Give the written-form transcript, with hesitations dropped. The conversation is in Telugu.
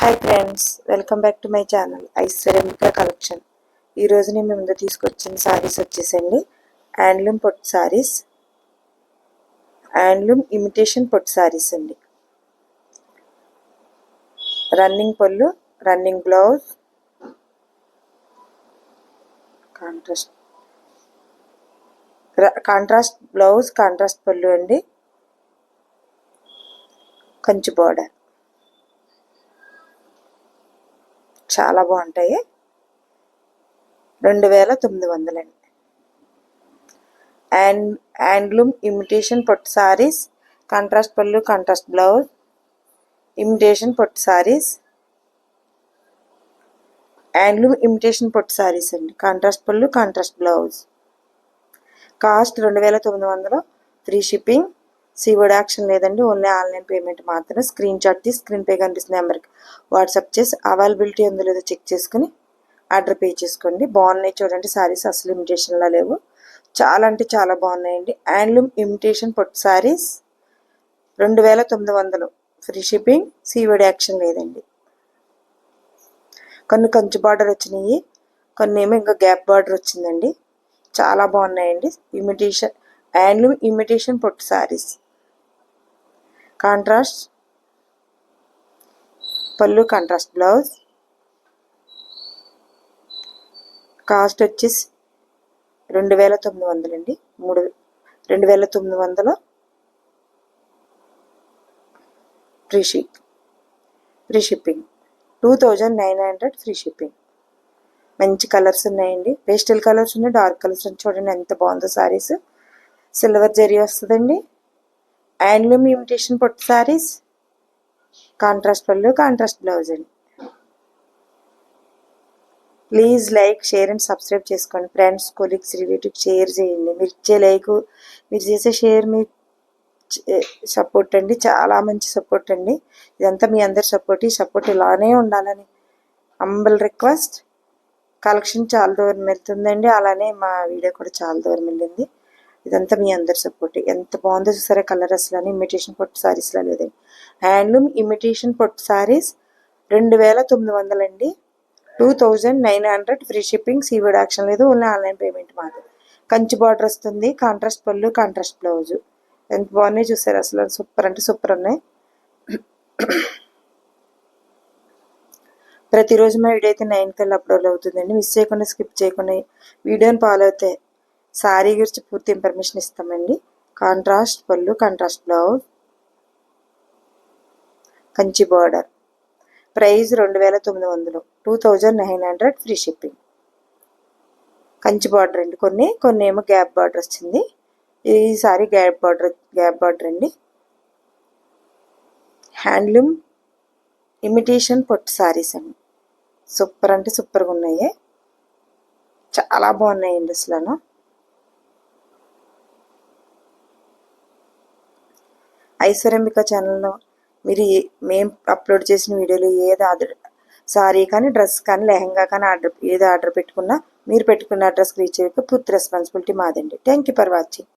Hi friends, welcome back to my channel ఐశ్వర్యంక కలెక్షన్. ఈరోజు నేను మీ ముందు తీసుకొచ్చిన శారీస్ వచ్చేసండి హ్యాండ్లూమ్ పొట్టు శారీస్, హ్యాండ్లూమ్ ఇమిటేషన్ పొట్టు శారీస్ అండి. రన్నింగ్ పళ్ళు, running blouse, contrast blouse, contrast పళ్ళు అండి, కంచి బోర్డర్. చాలా బాగుంటాయి. 2900 అండి. హ్యాండ్లూమ్ ఇమిటేషన్ పొట్టు శారీస్, కాంట్రాస్ట్ పళ్ళు, కాంట్రాస్ట్ బ్లౌజ్, ఇమిటేషన్ పొట్టు శారీస్, హ్యాండ్లూమ్ ఇమిటేషన్ పొట్టు శారీస్ అండి. కాంట్రాస్ట్ పళ్ళు, contrast blouse. Cost 2900. Free shipping. Seaward action లేదండి, ఓన్లీ ఆన్లైన్ పేమెంట్ మాత్రమే. స్క్రీన్ షాట్ తీసి స్క్రీన్ పే కనిపిస్తున్న నెంబర్కి వాట్సాప్ చేసి అవైలబిలిటీ ఉందో లేదో చెక్ చేసుకుని ఆర్డర్ పే చేసుకోండి. బాగున్నాయి చూడండి శారీస్, అసలు ఇమిటేషన్లా లేవు, చాలా అంటే చాలా బాగున్నాయండి. హ్యాండ్లూమ్ ఇమిటేషన్ పొట్టు saris 2900. Free shipping, seaward action లేదండి. కొన్ని కంచి బార్డర్ వచ్చినాయి, కొన్ని ఏమో ఇంకా గ్యాప్ బార్డర్ వచ్చిందండి. చాలా బాగున్నాయండి. ఇమిటేషన్ హ్యాండ్లూమ్ ఇమిటేషన్ పొట్టు శారీస్, కాంట్రాస్ట్ పళ్ళు, కాంట్రాస్ట్ బ్లౌజ్. కాస్ట్ వచ్చేసి 2900 అండి. 2900 ఫ్రీ షిప్పింగ్. 2900 free shipping. మంచి కలర్స్ ఉన్నాయండి, పేస్టల్ కలర్స్ ఉన్నాయి, డార్క్ కలర్స్ ఉన్నాయి. చూడండి ఎంత బాగుందో శారీస్. సిల్వర్ జరీ వస్తుందండి. హ్యాండ్లూమ్ ఇమిటేషన్ పొట్టు శారీస్, కాంట్రాస్ట్ పళ్ళు, కాంట్రాస్ట్ బ్లౌజ్ అండి. Please like, share and subscribe చేసుకోండి. ఫ్రెండ్స్, కొలీగ్స్, రిలేటివ్స్ షేర్ చేయండి. మీరు ఇచ్చే లైక్, మీరు చేసే షేర్, మీ సపోర్ట్ అండి, చాలా మంచి సపోర్ట్ అండి. ఇదంతా మీ అందరి సపోర్ట్. ఈ సపోర్ట్ ఇలానే ఉండాలని హంబల్ రిక్వెస్ట్. కలెక్షన్ చాలా దూరం వెళ్తుందండి, అలానే మా వీడియో కూడా చాలా దూరం వెళ్ళింది. ఇదంతా మీ అందరి సపోర్ట్. ఎంత బాగుందో చూసారా కలర్, అసలు ఇమిటేషన్ పొట్టు శారీస్లా లేదండి. హ్యాండ్లూమ్ ఇమిటేషన్ పొట్టు శారీస్ 2900 అండి. 2900 ఫ్రీ షిప్పింగ్, సీవర్డ్ యాక్షన్ లేదు, ఓన్లీ ఆన్లైన్ పేమెంట్ మాత్రం. కంచి బార్డర్ వస్తుంది, కాంట్రాస్ట్ పళ్ళు, కాంట్రాస్ట్ బ్లౌజ్. ఎంత బాగున్నాయి చూసారు, అసలు సూపర్ అంటే సూపర్ ఉన్నాయి. ప్రతిరోజు మా వీడియో అయితే 9 కల్లా అప్లోడ్ అవుతుందండి. మిస్ చేయకుండా, స్కిప్ చేయకుండా వీడియోని ఫాలో అవుతే శారీ గురించి పూర్తి ఇన్ఫర్మేషన్ ఇస్తామండి. కాంట్రాస్ట్ పళ్ళు, contrast blouse, Kanchi border. Price 2900. 2900 free shipping. Kanchi border అండి, కొన్ని ఏమో గ్యాప్ బార్డర్ వచ్చింది. ఈసారి గ్యాప్ బార్డర్ అండి. హ్యాండ్లూమ్ ఇమిటేషన్ పొట్టు శారీస్ అండి. సూపర్ అంటే సూపర్గా ఉన్నాయి, చాలా బాగున్నాయండి అసలు. ఐశ్వర్యంక ఛానల్లో మీరు మేము అప్లోడ్ చేసిన వీడియోలో ఏది సారీ కానీ, డ్రెస్ కానీ, లెహంగా కానీ ఏది ఆర్డర్ పెట్టుకున్నా మీరు పెట్టుకున్న అడ్రస్కి రీచ్ అయ్యాక పూర్తి రెస్పాన్సిబిలిటీ మాదండి. Thank you for watching.